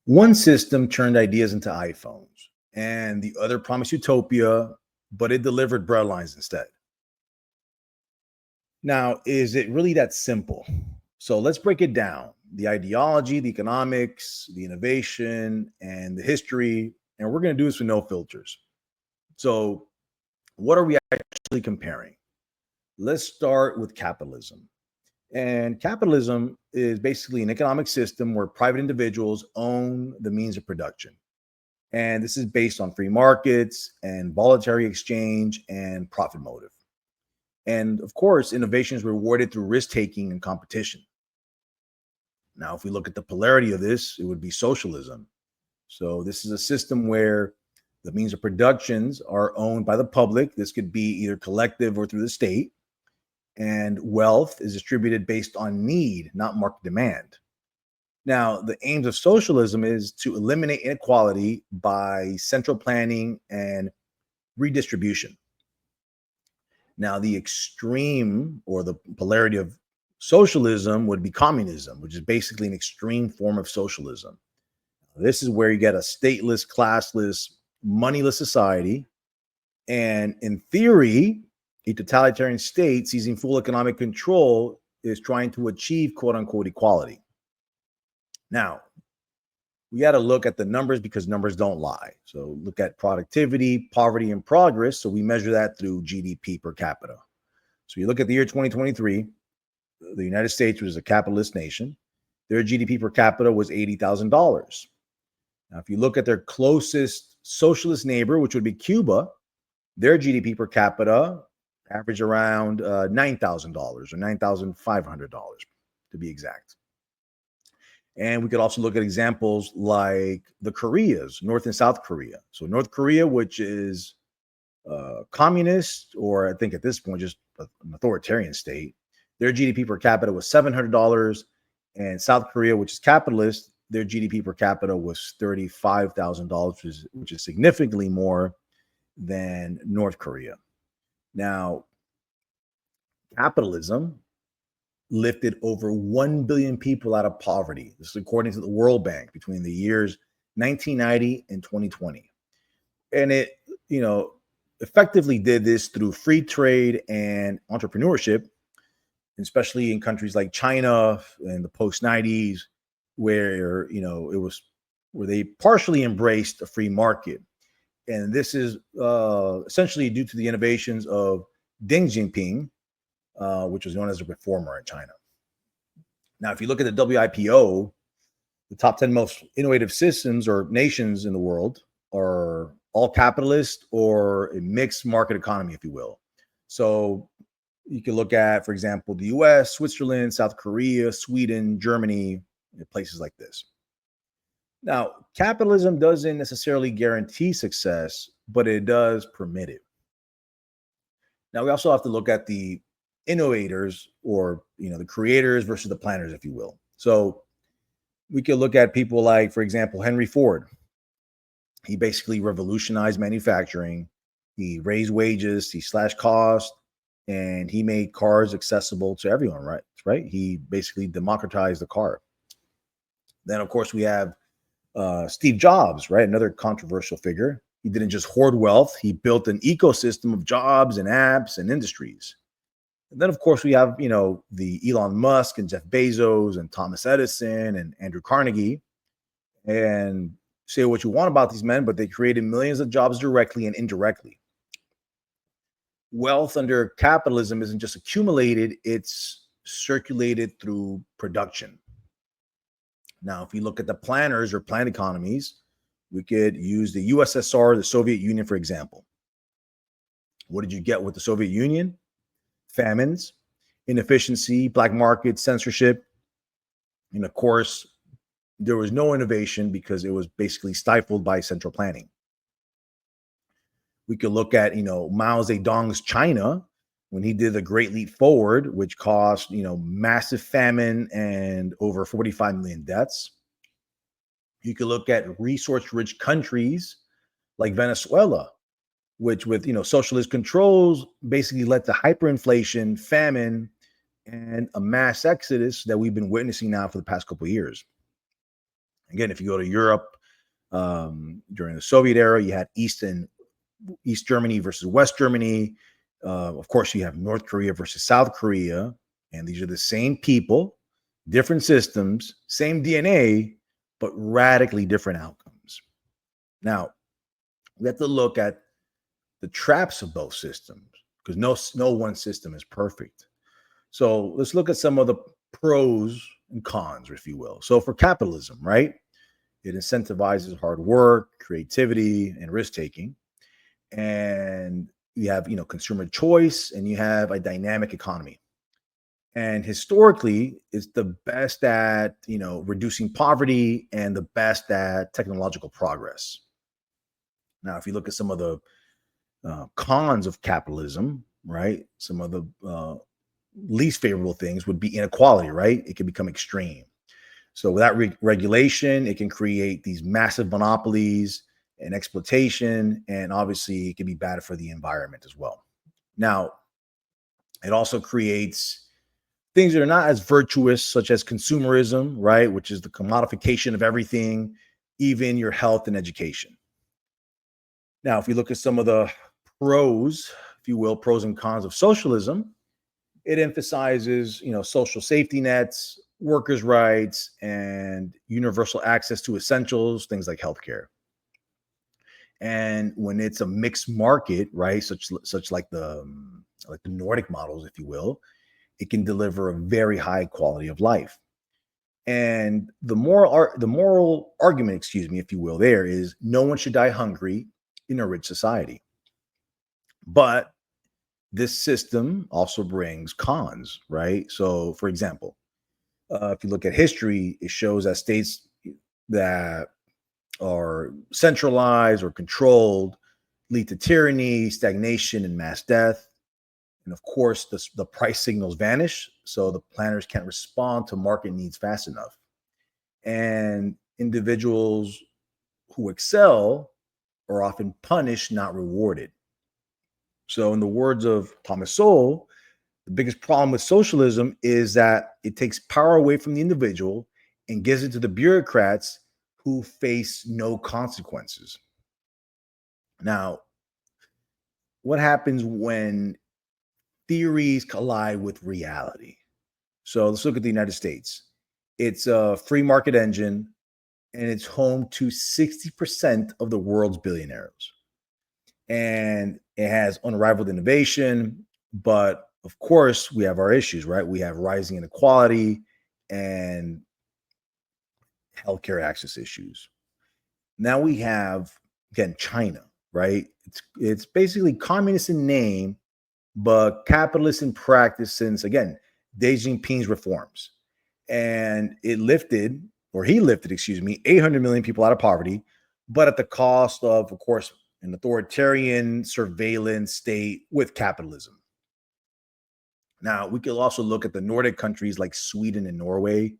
One system turned ideas into iPhones, and the other promised utopia, but it delivered breadlines instead. Now, is it really that simple? So let's break it down: the ideology, the economics, the innovation, and the history. And we're going to do this with no filters. So, what are we actually comparing? Let's start with capitalism. And capitalism is basically an economic system where private individuals own the means of production. And this is based on free markets and voluntary exchange and profit motive. And of course, innovation is rewarded through risk taking and competition. Now, if we look at the polarity of this, it would be socialism. So, this is a system where the means of productions are owned by the public. This could be either collective or through the state. And wealth is distributed based on need, not market demand. Now, the aims of socialism is to eliminate inequality by central planning and redistribution. Now, the extreme or the polarity of socialism would be communism, which is basically an extreme form of socialism. This is where you get a stateless, classless, moneyless society. And in theory, a totalitarian state seizing full economic control is trying to achieve quote unquote equality. Now, we got to look at the numbers because numbers don't lie. So look at productivity, poverty, and progress. So we measure that through GDP per capita. So you look at the year 2023, the United States was a capitalist nation. Their GDP per capita was $80,000. Now, if you look at their closest socialist neighbor, which would be Cuba, their GDP per capita average around $9,000 or $9,500 to be exact. And we could also look at examples like the Koreas, North and South Korea. So North Korea, which is communist, or I think at this point just an authoritarian state, their GDP per capita was $700. And South Korea, which is capitalist, their GDP per capita was $35,000, which is significantly more than North Korea. Now, capitalism lifted over 1 billion people out of poverty. This is according to the World Bank between the years 1990 and 2020. And it, effectively did this through free trade and entrepreneurship, especially in countries like China in the post 90s, where, it was where they partially embraced a free market. And this is essentially due to the innovations of Deng Xiaoping, which was known as a reformer in China. Now, if you look at the WIPO, the top 10 most innovative systems or nations in the world are all capitalist or a mixed market economy, if you will. So you can look at, for example, the US, Switzerland, South Korea, Sweden, Germany, places like this. Now, capitalism doesn't necessarily guarantee success, but it does permit it. Now, we also have to look at the innovators, or the creators versus the planners, if you will. So we could look at people like, for example, Henry Ford. He basically revolutionized manufacturing. He raised wages, he slashed costs, and he made cars accessible to everyone, right? He basically democratized the car. Then, of course, we have Steve Jobs, right? Another controversial figure. He didn't just hoard wealth. He built an ecosystem of jobs and apps and industries. And then, of course, we have, the Elon Musk and Jeff Bezos and Thomas Edison and Andrew Carnegie. And say what you want about these men, but they created millions of jobs directly and indirectly. Wealth under capitalism isn't just accumulated, it's circulated through production. Now, if we look at the planners or planned economies, we could use the USSR, the Soviet Union, for example. What did you get with the Soviet Union? Famines, inefficiency, black market, censorship. And of course, there was no innovation because it was basically stifled by central planning. We could look at, Mao Zedong's China when he did the Great Leap Forward, which caused, massive famine and over 45 million deaths. You could look at resource-rich countries like Venezuela, which with, socialist controls basically led to hyperinflation, famine, and a mass exodus that we've been witnessing now for the past couple of years. Again, if you go to Europe during the Soviet era, you had East Germany versus West Germany. Of course, you have North Korea versus South Korea, and these are the same people, different systems, same DNA, but radically different outcomes. Now, we have to look at the traps of both systems because no one system is perfect. So let's look at some of the pros and cons, if you will. So for capitalism, right? It incentivizes hard work, creativity, and risk taking. And you have, consumer choice, and you have a dynamic economy. And historically, it's the best at, reducing poverty and the best at technological progress. Now, if you look at some of the cons of capitalism, right? Some of the least favorable things would be inequality, right? It can become extreme. So without regulation, it can create these massive monopolies and exploitation, and obviously it can be bad for the environment as well. Now, it also creates things that are not as virtuous, such as consumerism, right? Which is the commodification of everything, even your health and education. Now, if you look at some of the pros, if you will, pros and cons of socialism, it emphasizes, social safety nets, workers' rights, and universal access to essentials, things like healthcare. And when it's a mixed market, right, such like the Nordic models, if you will, it can deliver a very high quality of life. And the moral argument, excuse me, if you will, there is no one should die hungry in a rich society. But this system also brings cons, right? So, for example, if you look at history, it shows that states that are centralized or controlled lead to tyranny, stagnation, and mass death. And of course, the price signals vanish, so the planners can't respond to market needs fast enough. And individuals who excel are often punished, not rewarded. So, in the words of Thomas Sowell, the biggest problem with socialism is that it takes power away from the individual and gives it to the bureaucrats who face no consequences. Now, what happens when theories collide with reality? So let's look at the United States. It's a free market engine, and it's home to 60% of the world's billionaires. And it has unrivaled innovation, but of course, we have our issues, right? We have rising inequality and healthcare access issues. Now we have, again, China, right? It's basically communist in name, but capitalist in practice since, again, Deng Xiaoping's reforms. And he lifted, excuse me, 800 million people out of poverty, but at the cost of course, an authoritarian surveillance state with capitalism. Now, we could also look at the Nordic countries like Sweden and Norway.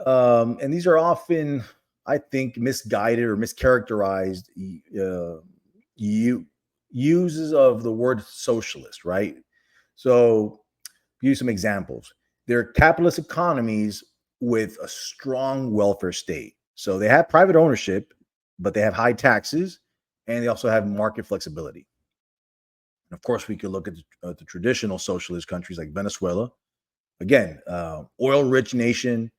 And these are often, I think, misguided or mischaracterized uses of the word socialist, right? So, use some examples. They're capitalist economies with a strong welfare state. So they have private ownership, but they have high taxes, and they also have market flexibility. And of course, we could look at the traditional socialist countries like Venezuela. Again, oil-rich nation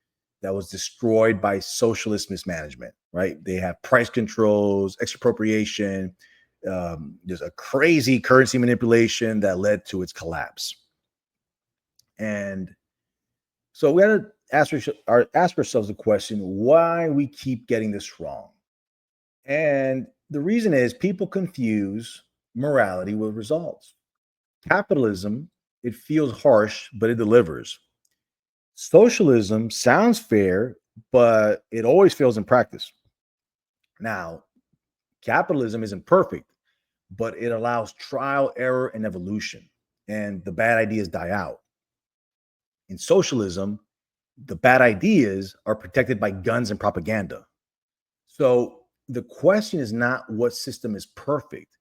that was destroyed by socialist mismanagement. Right? They have price controls, expropriation. There's a crazy currency manipulation that led to its collapse. And so we had to ask ourselves the question why we keep getting this wrong. And the reason is people confuse morality with results. Capitalism, it feels harsh, but it delivers. Socialism sounds fair, but it always fails in practice. Now, capitalism isn't perfect, but it allows trial, error, and evolution, and the bad ideas die out. In socialism, the bad ideas are protected by guns and propaganda. So the question is not what system is perfect,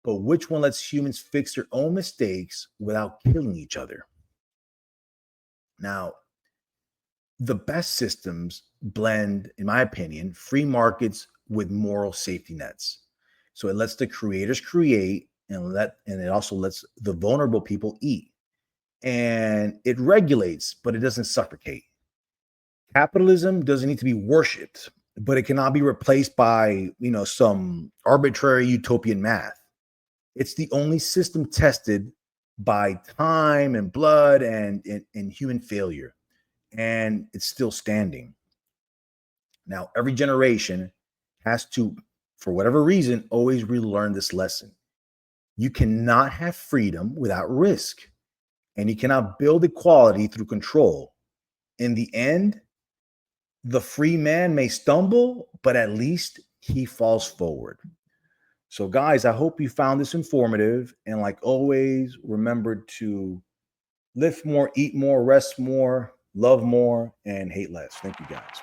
but which one lets humans fix their own mistakes without killing each other. Now, The best systems blend, in my opinion, free markets with moral safety nets. So it lets the creators create and it also lets the vulnerable people eat. And it regulates, but it doesn't suffocate. Capitalism doesn't need to be worshipped, but it cannot be replaced by, some arbitrary utopian math. It's the only system tested by time and blood and human failure, and it's still standing. Now, every generation has to, for whatever reason, always relearn this lesson. You cannot have freedom without risk, and you cannot build equality through control. In the end, the free man may stumble, but at least he falls forward. So, guys, I hope you found this informative. And like always, remember to lift more, eat more, rest more, love more, and hate less. Thank you, guys.